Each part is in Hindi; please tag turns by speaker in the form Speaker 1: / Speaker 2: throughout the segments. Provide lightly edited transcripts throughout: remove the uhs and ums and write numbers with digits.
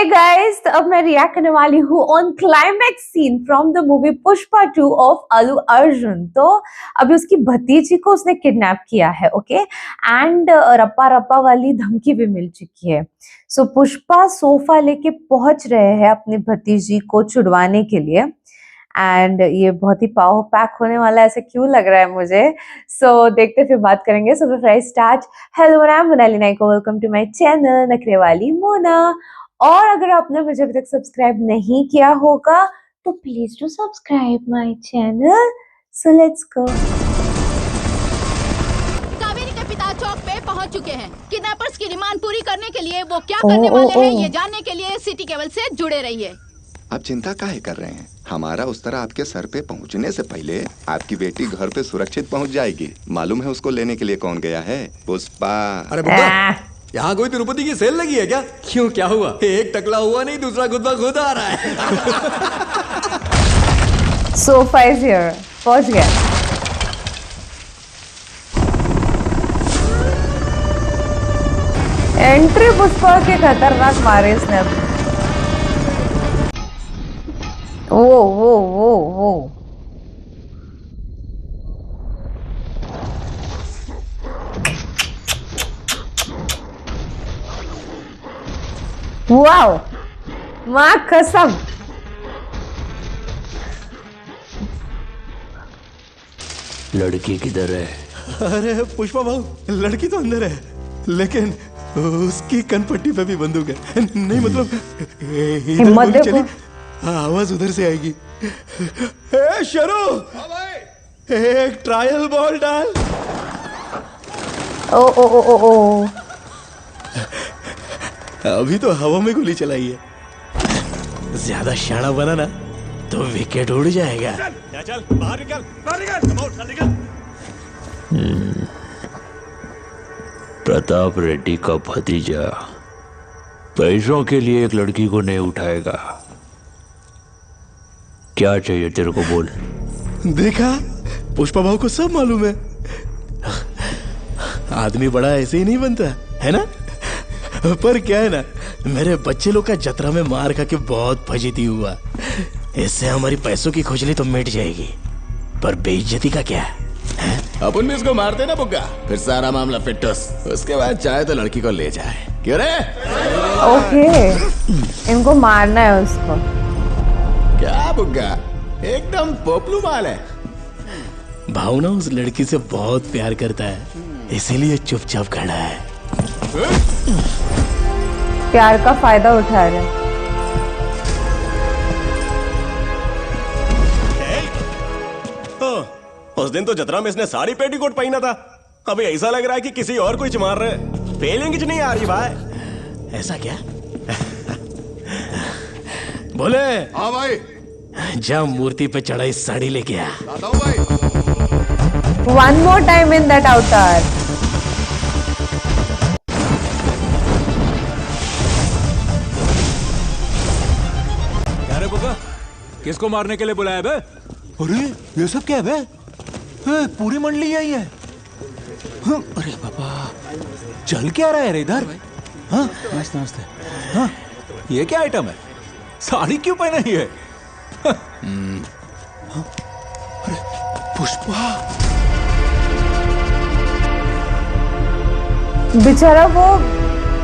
Speaker 1: हे गाइस, तो अब मैं रिएक्ट करने वाली हूँ on climax scene from the movie Pushpa 2 ऑफ अल्लू अर्जुन। तो अभी उसकी भतीजी को उसने किडनैप किया है, ओके, एंड रप्पा रप्पा वाली धमकी भी मिल चुकी है। सो पुष्पा सोफा लेके पहुंच रहे हैं अपनी भतीजी को छुड़वाने के लिए, एंड ये बहुत ही पावर पैक होने वाला है, ऐसा क्यों लग रहा है मुझे। सो देखते फिर बात करेंगे। So before I start, hello, I am Monali Naiko, welcome to my channel Nakhre Wali Mona. और अगर आपने मुझे अभी तक सब्सक्राइब नहीं किया होगा तो please do subscribe my channel. So let's go.
Speaker 2: Kaveri के पिता चौक पे पहुंच चुके हैं। किडनैपर्स की डिमांड पूरी करने के लिए वो क्या करने वाले हैं, ये जानने के लिए सिटी केबल से जुड़े रहिए।
Speaker 3: आप चिंता काहे कर रहे हैं? हमारा उस तरह आपके सर पे पहुंचने से पहले आपकी बेटी घर पे सुरक्षित पहुंच जाएगी। मालूम है उसको लेने के लिए कौन गया है? पुष्पा।
Speaker 4: अरे बुड्ढा, यहाँ कोई तिरुपति की सेल लगी है क्या? क्यों, क्या हुआ? एक टकला हुआ नहीं, दूसरा खुद खुद आ रहा है।
Speaker 1: सोफा इज हियर, पहुंच गया। एंट्री पुष्पा के खतरनाक मारे इसने अब। वो वाओ, माँ कसम।
Speaker 5: लड़की किधर है?
Speaker 4: अरे पुष्पा भाऊ, लड़की तो अंदर है, लेकिन उसकी कनपट्टी पे भी बंदूक है। नहीं मतलब इधर गोली चली, आवाज उधर से आएगी। ए शरू, एक ट्रायल बॉल डाल।
Speaker 1: ओ
Speaker 4: अभी तो हवा में गोली चलाई है। ज्यादा शाना बना ना तो विकेट उड़ जाएगा। चल बाहर निकल, बाहर निकल।
Speaker 5: प्रताप रेड्डी का भतीजा पैसों के लिए एक लड़की को नहीं उठाएगा। क्या चाहिए तेरे को, बोल।
Speaker 4: देखा, पुष्पा भाव को सब मालूम है। आदमी बड़ा ऐसे ही नहीं बनता है ना। पर क्या है ना, मेरे बच्चे लोग का जतरा में मार खा के बहुत फजीती हुआ। इससे हमारी पैसों की खुजली तो मिट जाएगी, पर बेइज्जती का क्या है? अपन भी इसको मारते ना बुग्गा, फिर सारा मामला फिटस। उसके बाद चाहे तो लड़की को ले जाए। क्यों रे?
Speaker 1: ओके, इनको मारना है उसको।
Speaker 4: क्या बुग्गा, एकदम पोपलू माल है। भावना उस लड़की से बहुत प्यार करता है, इसीलिए चुपचाप खड़ा है।
Speaker 1: प्यार का फायदा उठा रहे हैं।
Speaker 4: उस दिन तो जतरा में इसने साड़ी पेटीकोट पहना था, अभी ऐसा लग रहा है कि किसी और को मार रहे। फीलिंग नहीं आ रही भाई। ऐसा क्या? बोले। हाँ भाई। जा मूर्ति पे चढ़ाई साड़ी लेके आ। भाई।
Speaker 1: One more time in that avatar.
Speaker 6: क्या रे बुका, किसको मारने के लिए बुलाया बे?
Speaker 4: अरे ये सब क्या है बे? पूरी मंडली आई है। अरे बाबा, चल क्या रहा है इधर? हाँ
Speaker 6: नमस्ते नमस्ते। हाँ, ये क्या आइटम है? साड़ी क्यों पहना है?
Speaker 4: अरे पुष्पा,
Speaker 1: बेचारा वो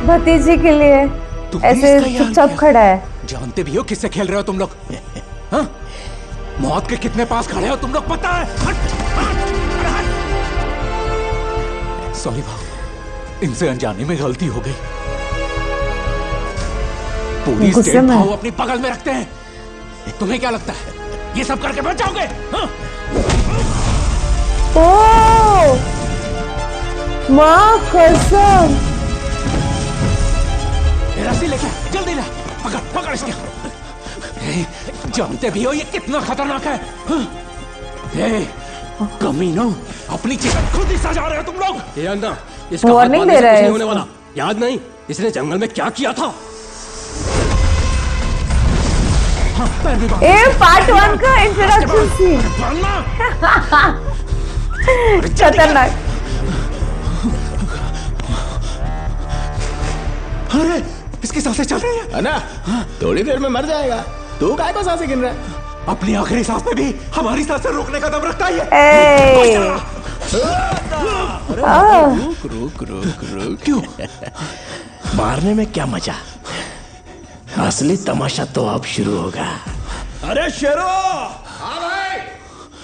Speaker 1: भतीजी के लिए ऐसे चुपचाप खड़ा है।
Speaker 6: जानते भी हो किससे खेल रहे हो तुम लोग? हाँ? मौत के कितने पास खड़े हो तुम लोग, पता है? सॉरी भाव, इनसे अनजाने में गलती हो गई। पूरी स्टेट भाव अपनी पकड़ में रखते हैं। तुम्हें क्या लगता है ये सब करके बच जाओगे? हाँ?
Speaker 1: ओ माँ कसम।
Speaker 6: रस्सी लेके जल्दी ला, पकड़ पकड़ इसके। जानते भी हो ये कितना खतरनाक है? हाँ? कमीनों, अपनी चिकन खुद ही सजा रहे हो तुम लोग।
Speaker 7: ये अंधा, इसका
Speaker 1: वार्निंग दे रहा है
Speaker 7: होने वाला। याद नहीं इसने जंगल में क्या किया था?
Speaker 1: पार्ट 1 का इंट्रोडक्शन सीन खतरनाक।
Speaker 4: अरे
Speaker 6: इसकी सांसें चल रही
Speaker 4: है ना? थोड़ी देर में मर जाएगा। तू काय को सांसें गिन रहा है?
Speaker 6: है। अपनी आखिरी सांस में भी हमारी सांसें रोकने का दम रखता ही है।
Speaker 4: रुक रुक रुक रुक। क्यों? मारने में क्या मजा? असली तमाशा तो अब शुरू होगा। अरे शेरो, हाँ भाई,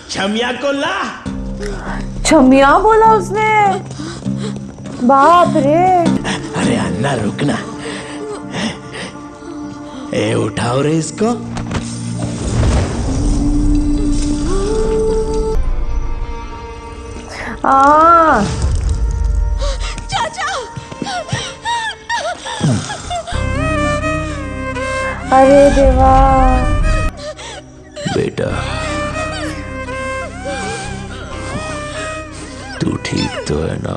Speaker 4: छमिया को ला।
Speaker 1: छमिया बोला उसने? बाप रे।
Speaker 4: अरे अन्ना रुकना। ए उठाओ रे इसको।
Speaker 2: चाचा।
Speaker 1: अरे देवा।
Speaker 5: बेटा, तू ठीक तो है ना?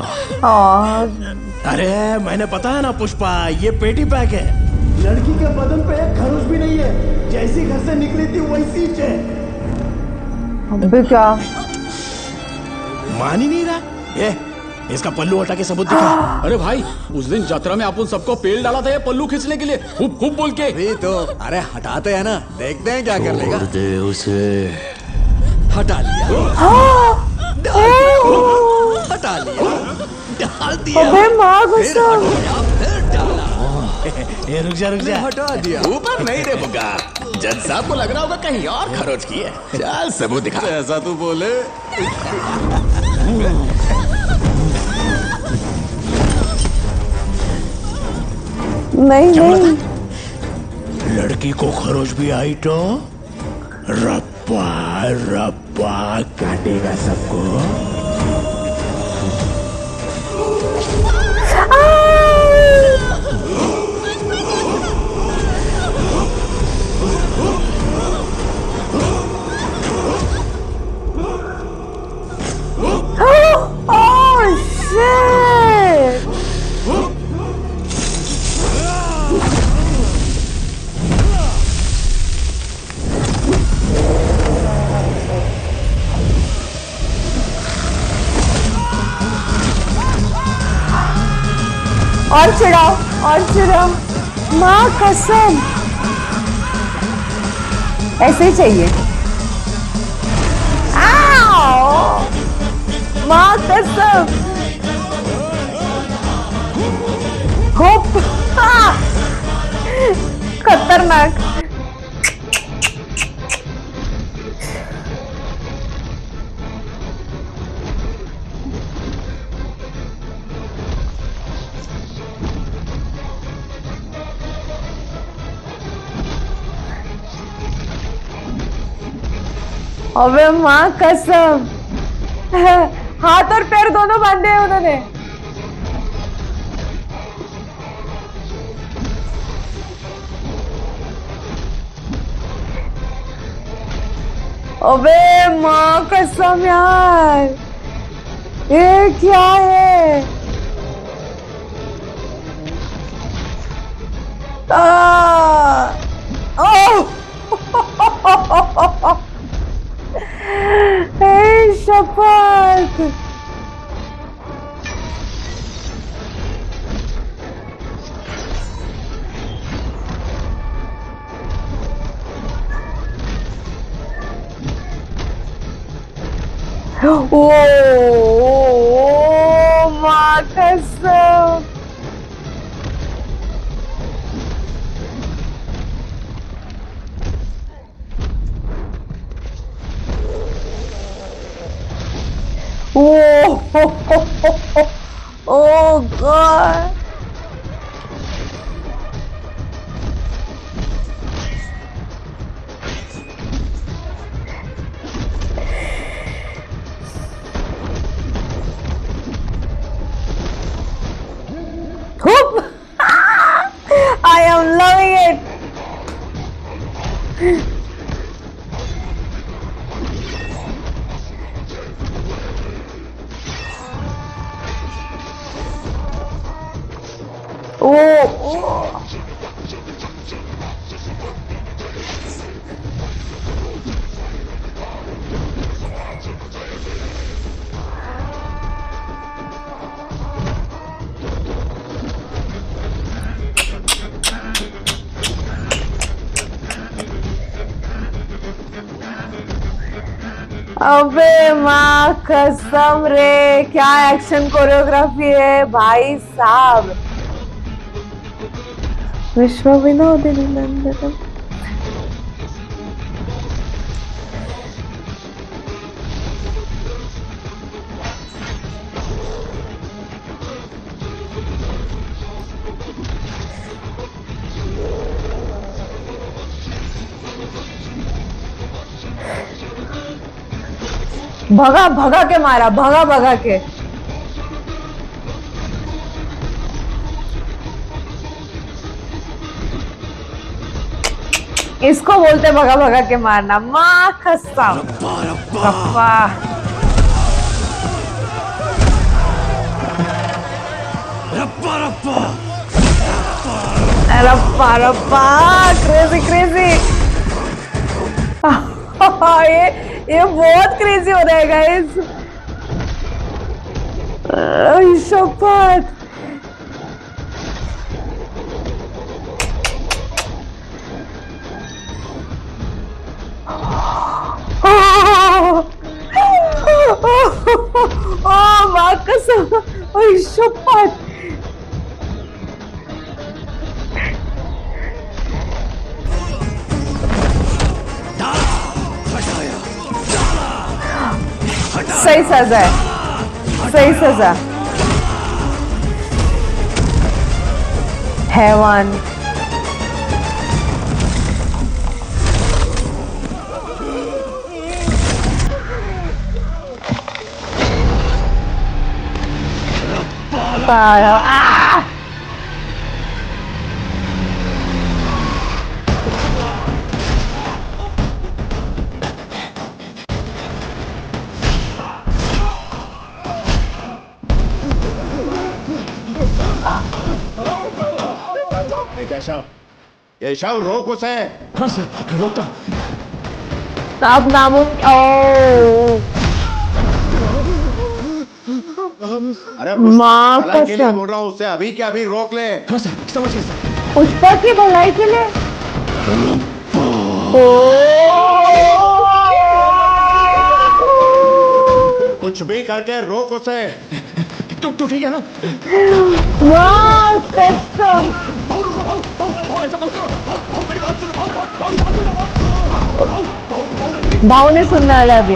Speaker 4: अरे मैंने पता है ना पुष्पा, ये पेटी पैक है। लड़की के बदन पे एक खरोच भी नहीं है। जैसी घर से निकली थी वैसी है।
Speaker 1: अबे क्या?
Speaker 4: मान ही नहीं रहा। ये इसका पल्लू हटा के सबूत दिखा।
Speaker 7: अरे भाई, उस दिन यात्रा में आप उन सबको पेल डाला था ये पल्लू खींचने के लिए, खूब खूब बोल के।
Speaker 6: अभी तो अरे हटाते हैं ना, देखते हैं क्या कर लेगा।
Speaker 5: छोड़ दे उसे।
Speaker 6: हटा लिया, हटा लिया, डाल दिया,
Speaker 1: अबे माँ गुस्सा।
Speaker 6: फिर डाला,
Speaker 4: ये रुक जा।
Speaker 6: हटा दिया।
Speaker 4: ऊपर नहीं रे बुगा। जज साहब को लग रहा होगा कहीं और खरोच की है। चल सबूत दिखा।
Speaker 6: ऐसा तू बोले।
Speaker 1: नहीं।
Speaker 4: लड़की को खरोच भी आई तो रप्पा रप्पा काटेगा सबको।
Speaker 1: Oh shit! और चिढ़ाओ। माँ कसम, ऐसे ही चाहिए। आओ! माँ कसम। होप। खतरनाक। अबे माँ कसम, हाथ और पैर दोनों बांधे हैं उन्होंने। अबे माँ कसम यार, ये क्या है? शपथ। ओ माँ कसम। Oh God. Whoop. I am loving it. अबे माँ कसम रे, क्या एक्शन कोरियोग्राफी है भाई साहब। विश्व विनोदिनी नंदनम। भगा भगा के मारा, भगा भगा के। इसको बोलते भगा भगा के मारना, माँ कसम। रप्पा रप्पा रप्पा, क्रेजी क्रेजी। ये बहुत क्रेजी हो रहा है गाइस। शपथ। माँ कसम, शपथ। सही सजा है, सही सजा। हैवान।
Speaker 8: केशव रोक उसे।
Speaker 7: हाँ सर, रोकता।
Speaker 1: अब नामुमकिन।
Speaker 8: अरे
Speaker 1: माँ
Speaker 8: भलाई के लिए
Speaker 1: कसम।
Speaker 8: बोल रहा हूँ, उसे अभी के अभी रोक ले।
Speaker 7: हाँ सर, समझ गए सर।
Speaker 1: पुष्पा की भलाई के लिए।
Speaker 8: कुछ भी करके रोक उसे।
Speaker 7: तू ठीक है ना?
Speaker 1: माँ कसम। भाव ने सुनने वाला है अभी।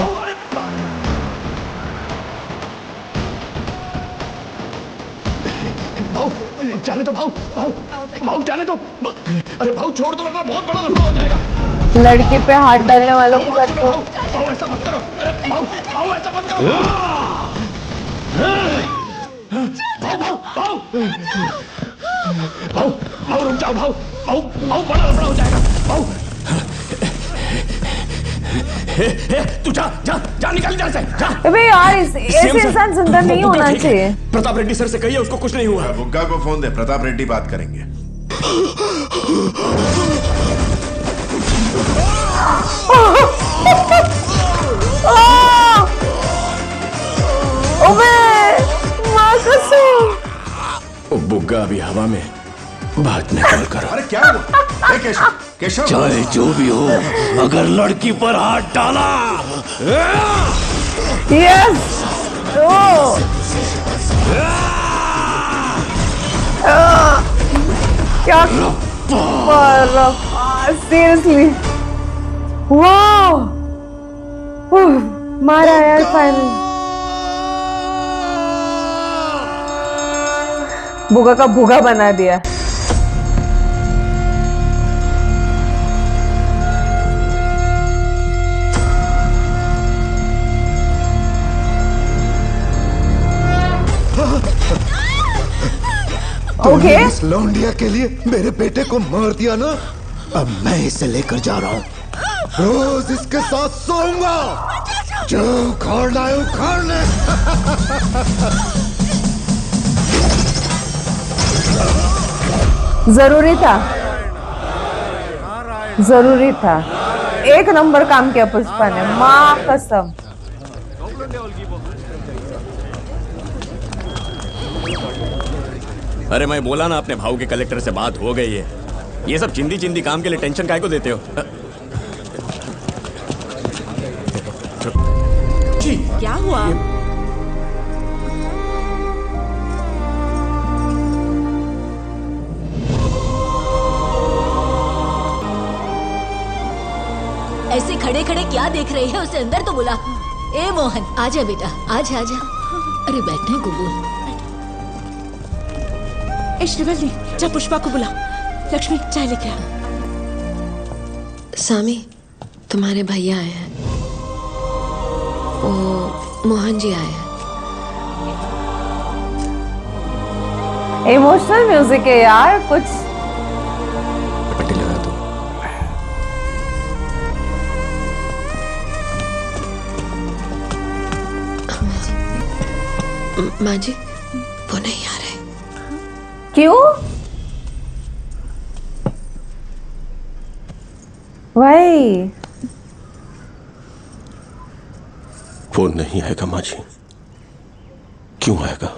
Speaker 7: जाने दो भाव, भाव जाने दो। अरे भाव छोड़ दो वरना बहुत बड़ा लफड़ा हो जाएगा।
Speaker 1: लड़की पे हाथ डालने वालों को रखो।
Speaker 7: भाव ऐसा मत करो। अरे भाव ऐसा मत करो। भाव रुक जाओ। भाव बड़ा लफड़ा हो जाएगा। भाव तू जा निकल जा से जा।
Speaker 1: अबे यार ऐसे इंसान जिंदा नहीं होना चाहिए।
Speaker 7: प्रताप रेड्डी सर से कहिए उसको कुछ नहीं हुआ।
Speaker 8: बुग्गा को फोन दे, प्रताप रेड्डी बात करेंगे।
Speaker 1: माँ कसम।
Speaker 7: बुग्गा अभी हवा में, बात में कॉल करो।
Speaker 8: अरे क्या हुआ? केशव केशव,
Speaker 5: चाहे जो भी हो, अगर लड़की पर हाथ डाला
Speaker 1: यस। क्या सीरियसली, वाह, मारा यार फाइनल। बुगा का भूगा बना दिया। ओके,
Speaker 3: इस लौंडिया के लिए मेरे बेटे को मार दिया ना, अब मैं इसे लेकर जा रहा हूँ। रोज इसके साथ सोऊंगा। जो उखाड़ना है उखाड़ ले।
Speaker 1: जरूरी था, जरूरी था। एक नंबर काम किया पुष्पा ने, माँ कसम।
Speaker 7: अरे मैं बोला ना अपने भाव के कलेक्टर से बात हो गई है। ये सब चिंदी चिंदी काम के लिए टेंशन काहे को देते हो?
Speaker 9: क्या हुआ?
Speaker 10: ऐसे खड़े खड़े क्या देख रही है? उसे अंदर तो बुला। ए मोहन, आजा बेटा, आजा आजा। अरे बैठने को बोल।
Speaker 9: ए श्रीवल्ली, जा पुष्पा को बुला। लक्ष्मी, चाय लेके आ।
Speaker 11: सामी, तुम्हारे भैया आए हैं। वो मोहन जी आए हैं।
Speaker 1: इमोशनल म्यूजिक है यार कुछ।
Speaker 3: पट्टी लगा दो।
Speaker 11: माँ जी, वो नहीं आ रहे।
Speaker 1: क्यों? भाई
Speaker 6: वो नहीं आएगा माँ जी। क्यों आएगा?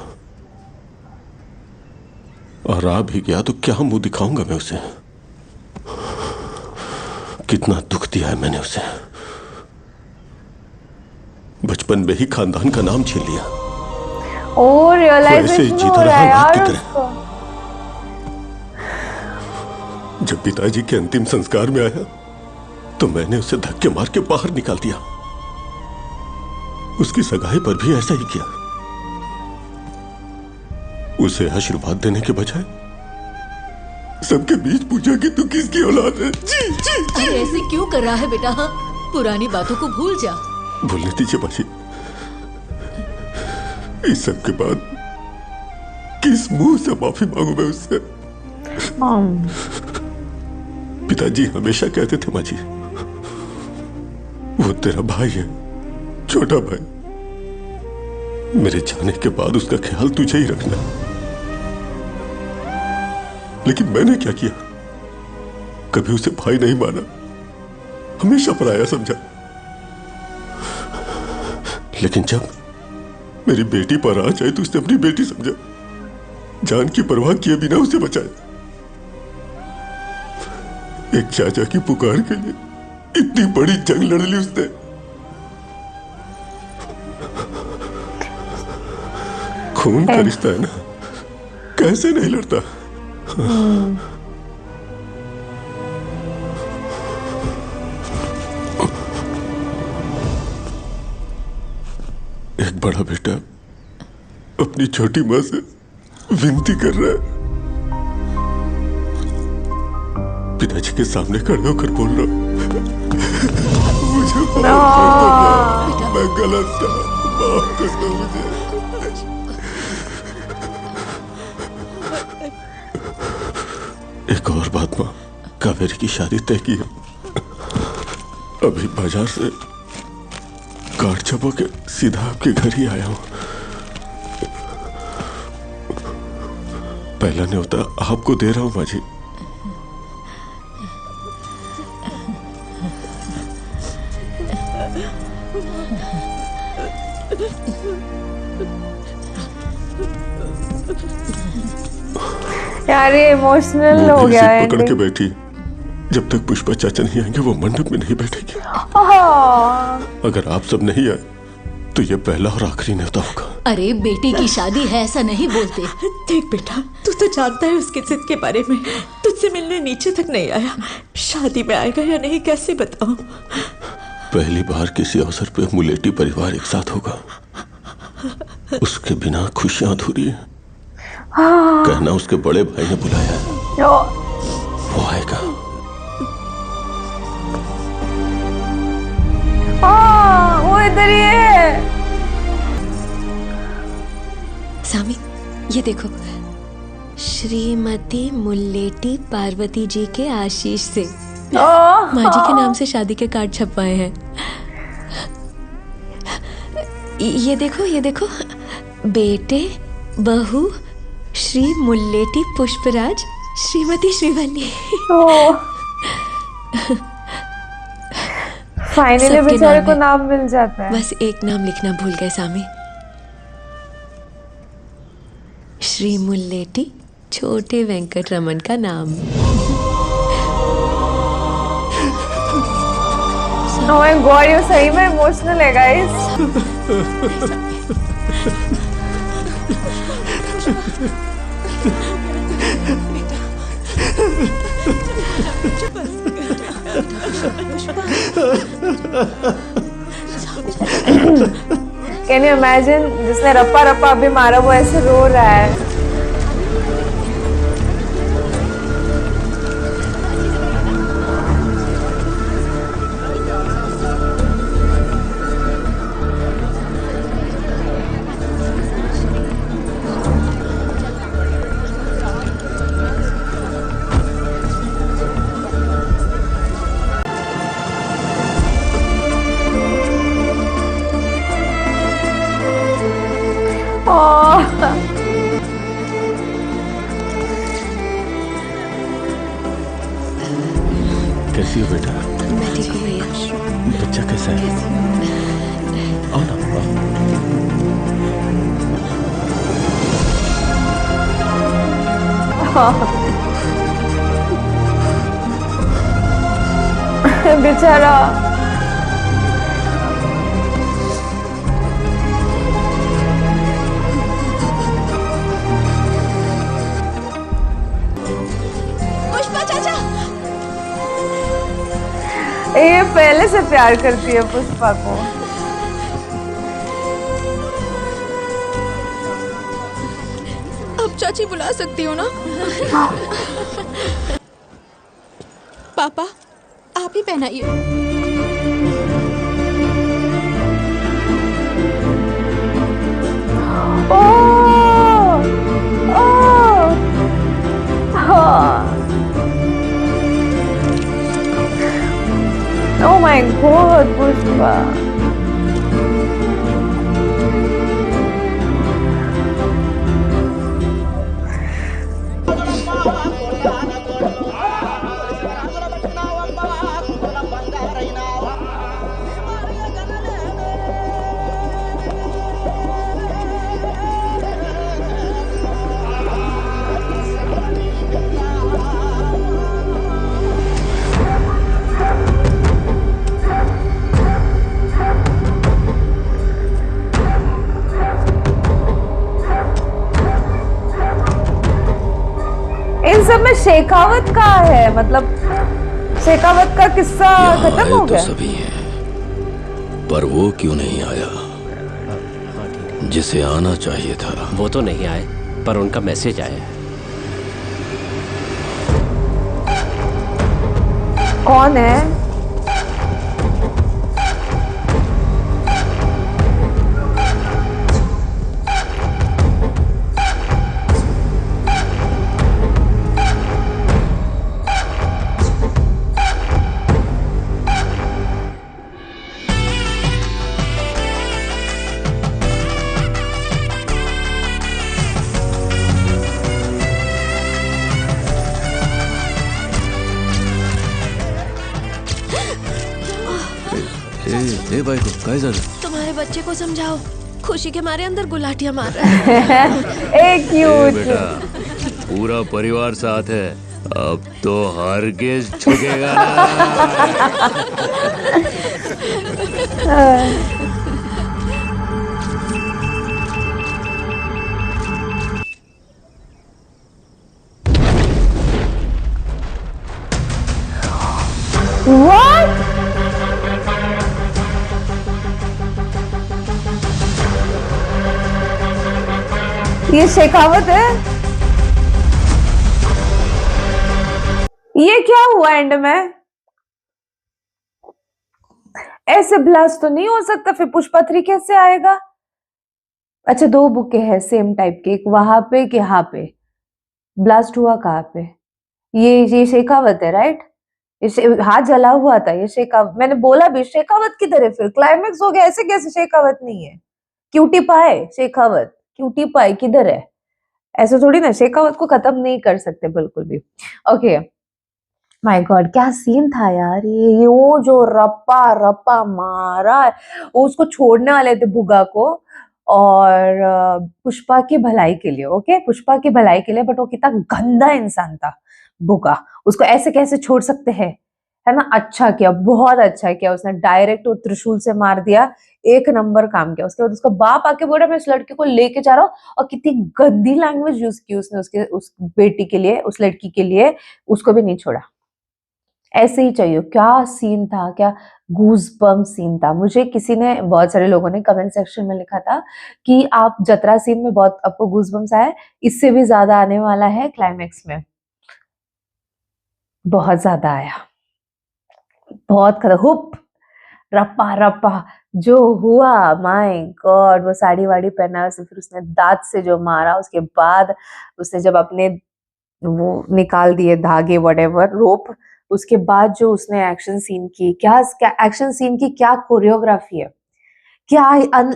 Speaker 6: और आ भी गया तो क्या मुंह दिखाऊंगा मैं उसे? कितना दुख दिया है मैंने उसे। बचपन में ही खानदान का नाम छीन लिया।
Speaker 1: ओ रियलाइजेशन
Speaker 6: ऐसे
Speaker 1: हो रहा है यार उसको।
Speaker 6: जब पिताजी के अंतिम संस्कार में आया तो मैंने उसे धक्के मार के बाहर निकाल दिया। उसकी सगाई पर भी ऐसा ही किया। उसे आशीर्वाद देने के बजाय सबके बीच पूछा कि तू किसकी औलाद है। जी जी जी।
Speaker 10: अरे ऐसे क्यों कर रहा है बेटा? हाँ, पुरानी बातों को भूल जा।
Speaker 6: भूलने दीजिए बाजी। इस सब के बाद किस मुंह से माफी मांगू मैं उससे? पिताजी हमेशा कहते थे माँ जी, वो तेरा भाई है, छोटा भाई। मेरे जाने के बाद उसका ख्याल तुझे ही रखना। लेकिन मैंने क्या किया? कभी उसे भाई नहीं माना, हमेशा पराया समझा। लेकिन जब मेरी बेटी पर आ जाए तो उसने अपनी बेटी समझा। जान की परवाह किए बिना उसे बचाया। एक चाचा की पुकार के लिए इतनी बड़ी जंग लड़ ली उसने। खून का रिश्ता है ना, कैसे नहीं लड़ता? एक बड़ा बेटा अपनी छोटी मां से विनती कर रहा है। पिताजी के सामने खड़े होकर बोल रहा हूं, मुझे माफ कर दो, मैं गलत था, माफ कर दो मुझे। एक और बात मां, कावेरी की शादी तय की है। अभी बाजार से कार्ड छपा के सीधा आपके घर ही आया हूं। पहला न्योता आपको दे रहा हूं माँ जी।
Speaker 1: यार ये इमोशनल हो गया है।
Speaker 6: पकड़ के बैठी, जब तक पुष्पा चाचा नहीं आएंगे वो मंडप में नहीं बैठेगी। अगर आप सब नहीं आए तो ये पहला और आखिरी न्योता होगा।
Speaker 10: अरे बेटी की शादी है, ऐसा नहीं बोलते।
Speaker 9: देख बेटा, तू तो जानता है उसकी जिद के बारे में। तुझसे मिलने नीचे तक नहीं आया, शादी में आएगा या नहीं कैसे बताऊं?
Speaker 6: पहली बार किसी अवसर पे मुलेटी परिवार एक साथ होगा। उसके बिना खुशियां अधूरी है। कहना उसके बड़े भाई ने बुलाया है, वो आएगा।
Speaker 1: वो इधर ही है।
Speaker 11: सामी, ये देखो, श्रीमती मुल्लेटी पार्वती जी के आशीष से माँ जी के नाम से शादी के कार्ड छपवाए हैं। ये देखो, ये देखो, बेटे बहू श्री मुल्लेटी पुष्पराज श्रीमती श्रीवल्ली।
Speaker 1: फाइनली बेचारे को नाम मिल जाता है।
Speaker 11: बस एक नाम लिखना भूल गए सामी। श्री मुल्लेटी छोटे वेंकट रमन का नाम।
Speaker 1: ओह माय गॉड, ये सही में इमोशनल है गाइस। कैन यू इमेजिन, जिसने रप्पा रप्पा अभी मारा वो ऐसे रो रहा है।
Speaker 6: कैसी हो बेटा?
Speaker 11: मैं ठीक हूँ भैया।
Speaker 6: बच्चा कैसा है? आओ ना,
Speaker 1: बेचारा।
Speaker 2: पुष्पा चाचा,
Speaker 1: ये पहले से प्यार करती है पुष्पा को।
Speaker 11: अब चाची बुला सकती हो ना?
Speaker 2: पापा आप ही पहनाइए।
Speaker 1: ओ, ओ, हाँ। Oh my God, Pushpa. इन सब में शेखावत कहाँ है? मतलब शेखावत का किस्सा खत्म हो गया?
Speaker 12: सभी हैं, पर वो क्यों नहीं आया जिसे आना चाहिए था?
Speaker 13: वो तो नहीं आए, पर उनका मैसेज आया।
Speaker 1: कौन है?
Speaker 12: ए भाई को काय झालं?
Speaker 11: तुम्हारे बच्चे को समझाओ, खुशी के मारे अंदर गुलाटियां मार रहा है।
Speaker 1: एक क्यूट
Speaker 12: बेटा, पूरा परिवार साथ है, अब तो हरगिज झुकेगा ना।
Speaker 1: What? ये शेखावत है? ये क्या हुआ एंड में? ऐसे ब्लास्ट तो नहीं हो सकता, फिर पुष्पा 3 कैसे आएगा? अच्छा 2 बुके हैं सेम टाइप के, एक वहां पे एक यहाँ पे। ब्लास्ट हुआ कहाँ पे? ये शेखावत है राइट? हाथ जला हुआ था ये शेखावत। मैंने बोला भी शेखावत किधर है? फिर क्लाइमेक्स हो गया, ऐसे कैसे शेखावत नहीं है? क्यूटी पाए शेखावत, क्यूटी पाए किधर है? ऐसा थोड़ी ना, शेखावत को खत्म नहीं कर सकते बिल्कुल भी। ओके माय गॉड, क्या सीन था यार ये वो जो रप्पा रप्पा मारा है। वो उसको छोड़ने वाले थे बुगा को, और पुष्पा की भलाई के लिए। ओके पुष्पा की भलाई के लिए, बट वो कितना गंदा इंसान था बुगा, उसको ऐसे कैसे छोड़ सकते हैं? है ना, अच्छा किया, बहुत अच्छा किया उसने, डायरेक्ट वो त्रिशूल से मार दिया, एक नंबर काम किया। उसके बाद उसका बाप आके बोला मैं इस लड़की को लेके जा रहा हूँ, और कितनी गंदी लैंग्वेज यूज की उसने उसके उस बेटी के लिए, उस लड़की के लिए, उसको भी नहीं छोड़ा। ऐसे ही चाहिए। क्या सीन था, क्या गूज बम्प सीन था। मुझे किसी ने, बहुत सारे लोगों ने कमेंट सेक्शन में लिखा था कि आप जतरा सीन में बहुत आपको गूज बम्प्स आए, इससे भी ज्यादा आने वाला है क्लाइमेक्स में। बहुत ज्यादा आया, बहुत खतरनाक। हुप रप्पा रप्पा जो हुआ, माय गॉड। वो साड़ी वाड़ी पहना, उसे फिर उसने दांत से जो मारा, उसके बाद उसने जब अपने वो निकाल दिए धागे वटेवर रोप, उसके बाद जो उसने एक्शन सीन की, क्या एक्शन सीन की क्या कोरियोग्राफी है, क्या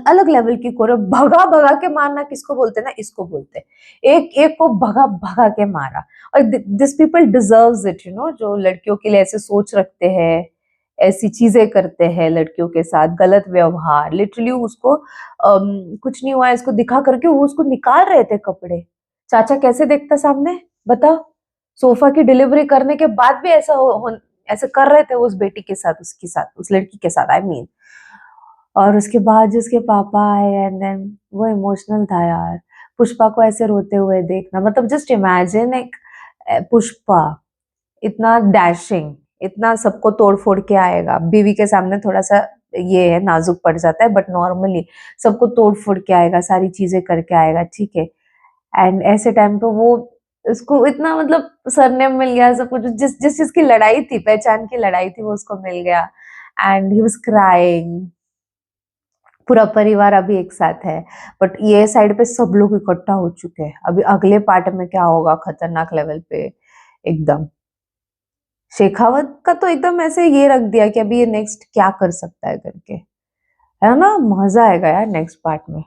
Speaker 1: अलग लेवल की कोरियो। भगा भगा के मारना किसको बोलते हैं ना, इसको बोलते हैं। एक एक को भगा भगा के मारा। और this people deserves it, you know, जो लड़कियों के लिए ऐसे सोच रखते हैं, ऐसी चीजें करते हैं लड़कियों के साथ, गलत व्यवहार। लिटरली उसको कुछ नहीं हुआ, इसको दिखा करके वो उसको निकाल रहे थे कपड़े। चाचा कैसे देखता सामने, बताओ। सोफा की डिलीवरी करने के बाद भी ऐसा कर रहे थे वो उस बेटी के साथ, उसके साथ, उस लड़की के साथ, आई मीन। और उसके बाद जिसके पापा आए, एंड देन वो इमोशनल था यार, पुष्पा को ऐसे रोते हुए देखना। मतलब जस्ट इमेजिन एक पुष्पा इतना डैशिंग, इतना सबको तोड़ फोड़ के आएगा। बीवी के सामने थोड़ा सा ये है, नाजुक पड़ जाता है, बट नॉर्मली सबको तोड़ फोड़ के आएगा, सारी चीजें करके आएगा, ठीक है। एंड ऐसे टाइम पे वो, उसको इतना मतलब सरनेम मिल गया, सब कुछ, जिस जिस चीज की लड़ाई थी, पहचान की लड़ाई थी, वो उसको मिल गया। And he was crying. पूरा परिवार अभी एक साथ है, बट ये साइड पे सब लोग इकट्ठा हो चुके हैं। अभी अगले पार्ट में क्या होगा, खतरनाक लेवल पे एकदम। शेखावत का तो एकदम ऐसे ये रख दिया कि अभी ये नेक्स्ट क्या कर सकता है करके, है ना। मजा आएगा यार नेक्स्ट पार्ट में।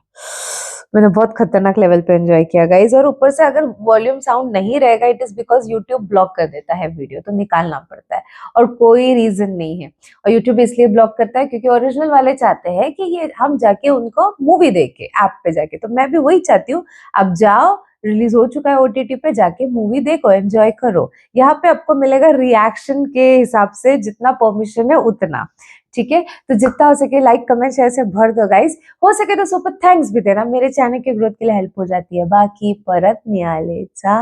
Speaker 1: मैंने बहुत खतरनाक लेवल पे एंजॉय किया गाइज। और ऊपर से अगर वॉल्यूम साउंड नहीं रहेगा, it is because YouTube block कर देता है वीडियो, तो निकालना पड़ता है, और कोई रीजन नहीं है। और यूट्यूब इसलिए ब्लॉक करता है क्योंकि ओरिजिनल वाले चाहते हैं कि ये हम जाके उनको मूवी देखे ऐप पे जाके। तो मैं भी वही चाहती हूँ, आप जाओ, रिलीज हो चुका है ओटीटी पे, जाके मूवी देखो, एंजॉय करो। यहाँ पे आपको मिलेगा रिएक्शन के हिसाब से, जितना परमिशन है उतना, ठीक है। तो जितना हो सके लाइक कमेंट शेयर से भर दो गाइज। हो सके तो सुपर थैंक्स भी देना, मेरे चैनल के ग्रोथ के लिए हेल्प हो जाती है। बाकी परत नियालेचा